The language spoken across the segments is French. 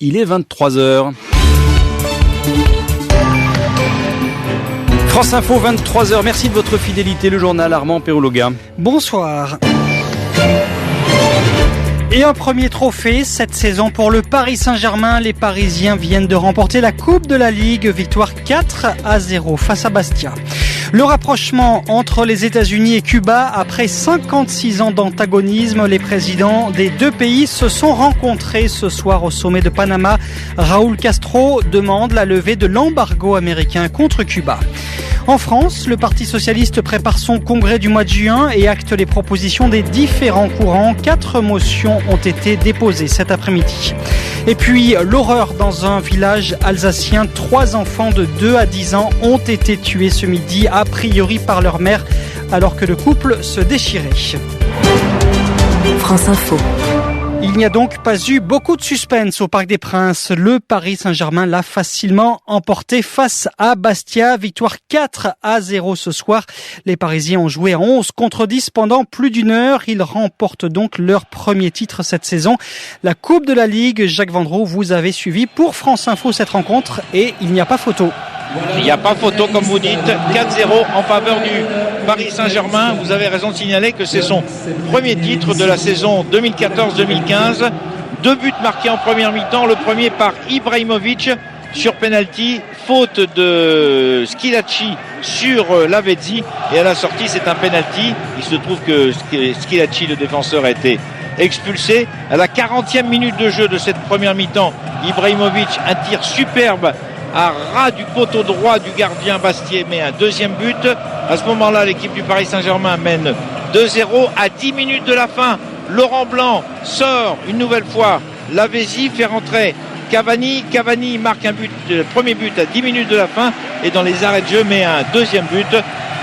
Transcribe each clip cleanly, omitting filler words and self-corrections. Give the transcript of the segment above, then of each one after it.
Il est 23h. France Info, 23h. Merci de votre fidélité. Le journal Armand Perologa. Bonsoir. Et un premier trophée cette saison pour le Paris Saint-Germain. Les Parisiens viennent de remporter la Coupe de la Ligue. Victoire 4-0 face à Bastia. Le rapprochement entre les États-Unis et Cuba, après 56 ans d'antagonisme, les présidents des deux pays se sont rencontrés ce soir au sommet de Panama. Raúl Castro demande la levée de l'embargo américain contre Cuba. En France, le Parti socialiste prépare son congrès du mois de juin et acte les propositions des différents courants. 4 motions ont été déposées cet après-midi. Et puis, l'horreur dans un village alsacien. 3 enfants de 2 à 10 ans ont été tués ce midi, a priori par leur mère, alors que le couple se déchirait. France Info. Il n'y a donc pas eu beaucoup de suspense au Parc des Princes. Le Paris Saint-Germain l'a facilement emporté face à Bastia. Victoire 4-0 ce soir. Les Parisiens ont joué à 11 contre 10 pendant plus d'une heure. Ils remportent donc leur premier titre cette saison. La Coupe de la Ligue. Jacques Vendroux, vous avez suivi pour France Info cette rencontre et il n'y a pas photo. Il n'y a pas photo, comme vous dites. 4-0 en faveur du Paris Saint-Germain. Vous avez raison de signaler que c'est son premier titre de la saison 2014-2015. 2 buts marqués en première mi-temps. Le premier par Ibrahimovic sur penalty. Faute de Schillaci sur Lavezzi. Et à la sortie, c'est un penalty. Il se trouve que Schillaci, le défenseur, a été expulsé. À la 40e minute de jeu de cette première mi-temps, Ibrahimovic, un tir superbe à ras du poteau droit du gardien Bastier, met un deuxième but. À ce moment-là, l'équipe du Paris Saint-Germain mène 2-0 à 10 minutes de la fin. Laurent Blanc sort une nouvelle fois. Lavezzi fait rentrer Cavani. Cavani marque le premier but à 10 minutes de la fin et dans les arrêts de jeu met un deuxième but.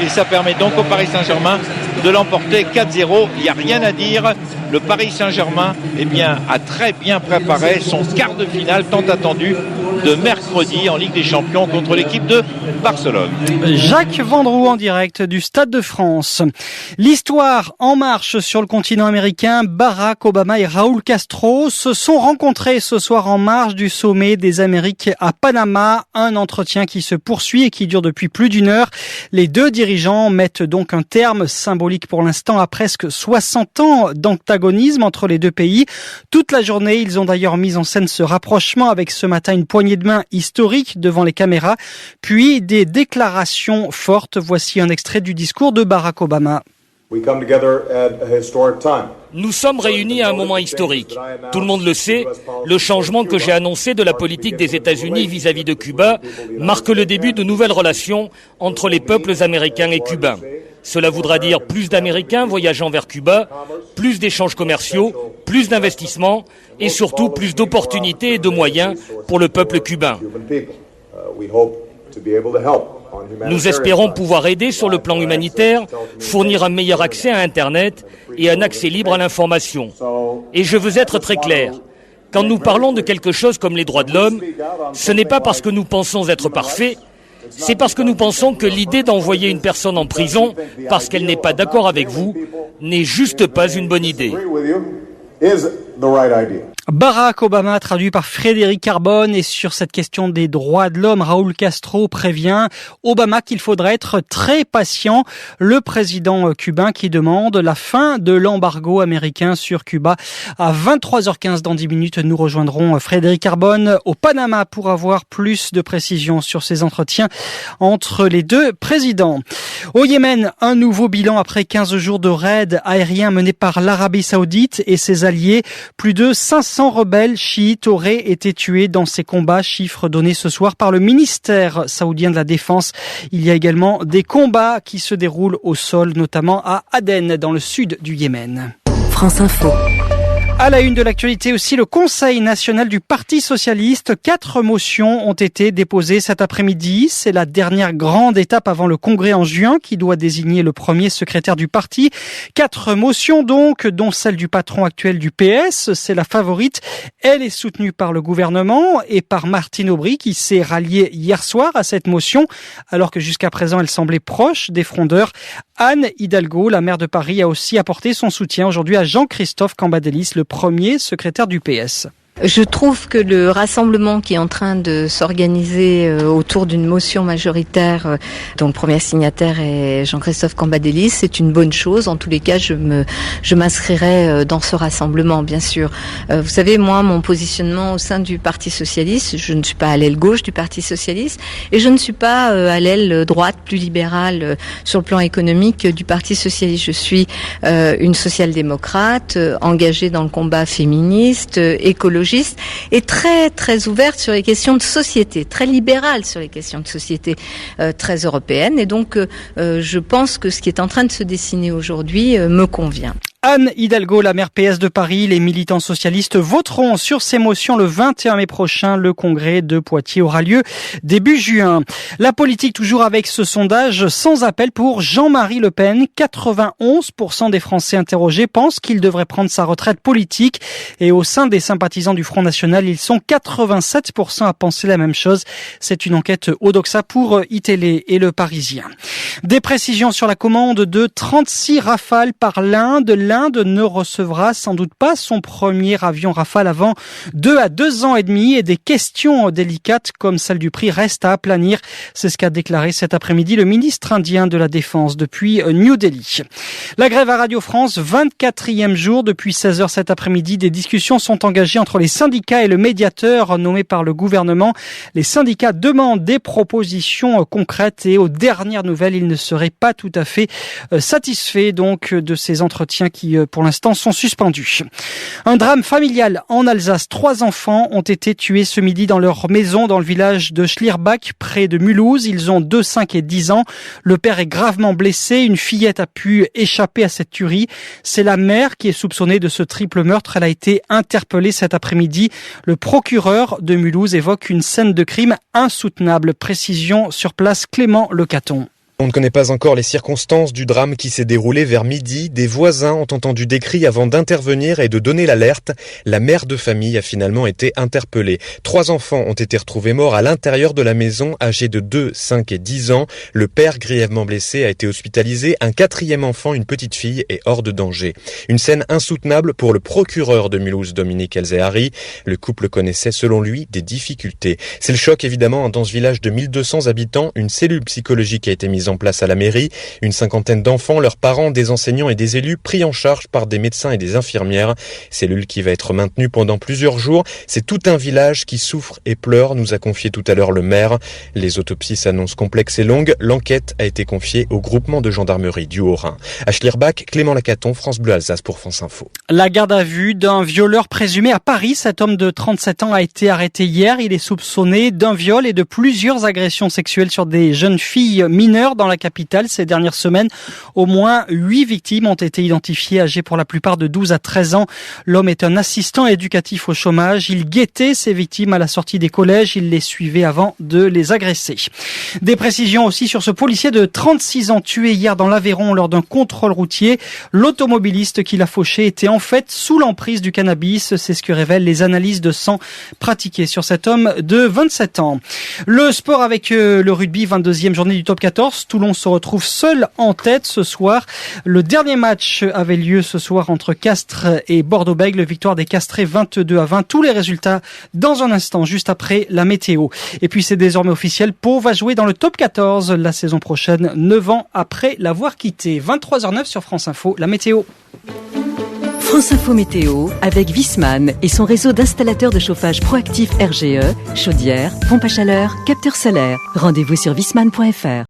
Et ça permet donc au Paris Saint-Germain de l'emporter 4-0. Il n'y a rien à dire. Le Paris Saint-Germain a très bien préparé son quart de finale tant attendu de mercredi en Ligue des Champions contre l'équipe de Barcelone. Jacques Vendroux en direct du Stade de France. L'histoire en marche sur le continent américain. Barack Obama et Raúl Castro se sont rencontrés ce soir en marge du sommet des Amériques à Panama. Un entretien qui se poursuit et qui dure depuis plus d'une heure. Les deux dirigeants mettent donc un terme symbolique pour l'instant à presque 60 ans d'antagonisme entre les deux pays. Toute la journée, ils ont d'ailleurs mis en scène ce rapprochement avec ce matin une poignée de main historique devant les caméras, puis des déclarations fortes. Voici un extrait du discours de Barack Obama. Nous sommes réunis à un moment historique. Tout le monde le sait, le changement que j'ai annoncé de la politique des États-Unis vis-à-vis de Cuba marque le début de nouvelles relations entre les peuples américains et cubains. Cela voudra dire plus d'Américains voyageant vers Cuba, plus d'échanges commerciaux, plus d'investissements et surtout plus d'opportunités et de moyens pour le peuple cubain. Nous espérons pouvoir aider sur le plan humanitaire, fournir un meilleur accès à Internet et un accès libre à l'information. Et je veux être très clair. Quand nous parlons de quelque chose comme les droits de l'homme, ce n'est pas parce que nous pensons être parfaits, c'est parce que nous pensons que l'idée d'envoyer une personne en prison parce qu'elle n'est pas d'accord avec vous n'est juste pas une bonne idée. Barack Obama, traduit par Frédéric Carbone, et sur cette question des droits de l'homme, Raúl Castro prévient Obama qu'il faudra être très patient. Le président cubain qui demande la fin de l'embargo américain sur Cuba. À 23h15 dans 10 minutes, nous rejoindrons Frédéric Carbone au Panama pour avoir plus de précisions sur ces entretiens entre les deux présidents. Au Yémen, un nouveau bilan après 15 jours de raids aériens menés par l'Arabie Saoudite et ses alliés. Plus de 500 rebelles chiites auraient été tués dans ces combats, chiffre donné ce soir par le ministère saoudien de la Défense. Il y a également des combats qui se déroulent au sol, notamment à Aden, dans le sud du Yémen. France Info. À la une de l'actualité aussi, le Conseil national du Parti socialiste. 4 motions ont été déposées cet après-midi. C'est la dernière grande étape avant le congrès en juin qui doit désigner le premier secrétaire du parti. 4 motions donc, dont celle du patron actuel du PS. C'est la favorite. Elle est soutenue par le gouvernement et par Martine Aubry qui s'est ralliée hier soir à cette motion alors que jusqu'à présent elle semblait proche des frondeurs. Anne Hidalgo, la maire de Paris, a aussi apporté son soutien aujourd'hui à Jean-Christophe Cambadélis, le premier secrétaire du PS. Je trouve que le rassemblement qui est en train de s'organiser autour d'une motion majoritaire dont le premier signataire est Jean-Christophe Cambadélis, c'est une bonne chose. En tous les cas, je m'inscrirai dans ce rassemblement, bien sûr. Vous savez, moi, mon positionnement au sein du Parti socialiste, je ne suis pas à l'aile gauche du Parti socialiste et je ne suis pas à l'aile droite, plus libérale sur le plan économique du Parti socialiste. Je suis une social-démocrate engagée dans le combat féministe, écologiste, et très très ouverte sur les questions de société, très libérale sur les questions de société, très européenne. Et donc, je pense que ce qui est en train de se dessiner aujourd'hui me convient. Anne Hidalgo, la maire PS de Paris, les militants socialistes voteront sur ces motions le 21 mai prochain. Le congrès de Poitiers aura lieu début juin. La politique toujours avec ce sondage sans appel pour Jean-Marie Le Pen. 91% des Français interrogés pensent qu'il devrait prendre sa retraite politique. Et au sein des sympathisants du Front National, ils sont 87% à penser la même chose. C'est une enquête Odoxa pour iTélé et Le Parisien. Des précisions sur la commande de 36 Rafales par l'Inde. L'Inde ne recevra sans doute pas son premier avion Rafale avant 2 à 2 ans et demi et des questions délicates comme celle du prix restent à aplanir. C'est ce qu'a déclaré cet après-midi le ministre indien de la Défense depuis New Delhi. La grève à Radio France, 24e jour depuis 16h cet après-midi. Des discussions sont engagées entre les syndicats et le médiateur nommé par le gouvernement. Les syndicats demandent des propositions concrètes et aux dernières nouvelles, ils ne seraient pas tout à fait satisfaits donc de ces entretiens qui pour l'instant sont suspendus. Un drame familial en Alsace. 3 enfants ont été tués ce midi dans leur maison dans le village de Schlierbach près de Mulhouse. Ils ont 2, 5 et 10 ans. Le père est gravement blessé. Une fillette a pu échapper à cette tuerie. C'est la mère qui est soupçonnée de ce triple meurtre. Elle a été interpellée cet après-midi. Le procureur de Mulhouse évoque une scène de crime insoutenable. Précision sur place, Clément Lecaton. On ne connaît pas encore les circonstances du drame qui s'est déroulé vers midi. Des voisins ont entendu des cris avant d'intervenir et de donner l'alerte. La mère de famille a finalement été interpellée. 3 enfants ont été retrouvés morts à l'intérieur de la maison, âgés de 2, 5 et 10 ans. Le père, grièvement blessé, a été hospitalisé. Un 4e enfant, une petite fille, est hors de danger. Une scène insoutenable pour le procureur de Mulhouse, Dominique Elzehari. Le couple connaissait, selon lui, des difficultés. C'est le choc, évidemment, dans ce village de 1200 habitants. Une cellule psychologique a été mise en place à la mairie. Une 50aine d'enfants, leurs parents, des enseignants et des élus pris en charge par des médecins et des infirmières. Cellule qui va être maintenue pendant plusieurs jours. C'est tout un village qui souffre et pleure, nous a confié tout à l'heure le maire. Les autopsies s'annoncent complexes et longues. L'enquête a été confiée au groupement de gendarmerie du Haut-Rhin. À Schlierbach, Clément Lacaton, France Bleu Alsace pour France Info. La garde à vue d'un violeur présumé à Paris. Cet homme de 37 ans a été arrêté hier. Il est soupçonné d'un viol et de plusieurs agressions sexuelles sur des jeunes filles mineures dans la capitale ces dernières semaines. Au moins 8 victimes ont été identifiées, âgées pour la plupart de 12 à 13 ans. L'homme est un assistant éducatif au chômage. Il guettait ses victimes à la sortie des collèges. Il les suivait avant de les agresser. Des précisions aussi sur ce policier de 36 ans tué hier dans l'Aveyron lors d'un contrôle routier. L'automobiliste qui l'a fauché était en fait sous l'emprise du cannabis. C'est ce que révèlent les analyses de sang pratiquées sur cet homme de 27 ans. Le sport avec le rugby, 22e journée du top 14. Toulon se retrouve seul en tête ce soir. Le dernier match avait lieu ce soir entre Castres et Bordeaux-Bègles. Victoire des Castrés 22-20. Tous les résultats dans un instant, juste après la météo. Et puis c'est désormais officiel, Pau va jouer dans le top 14 la saison prochaine, 9 ans après l'avoir quitté. 23h09 sur France Info, la météo. France Info Météo avec Viessmann et son réseau d'installateurs de chauffage proactif RGE, chaudière, pompe à chaleur, capteur solaire. Rendez-vous sur viessmann.fr.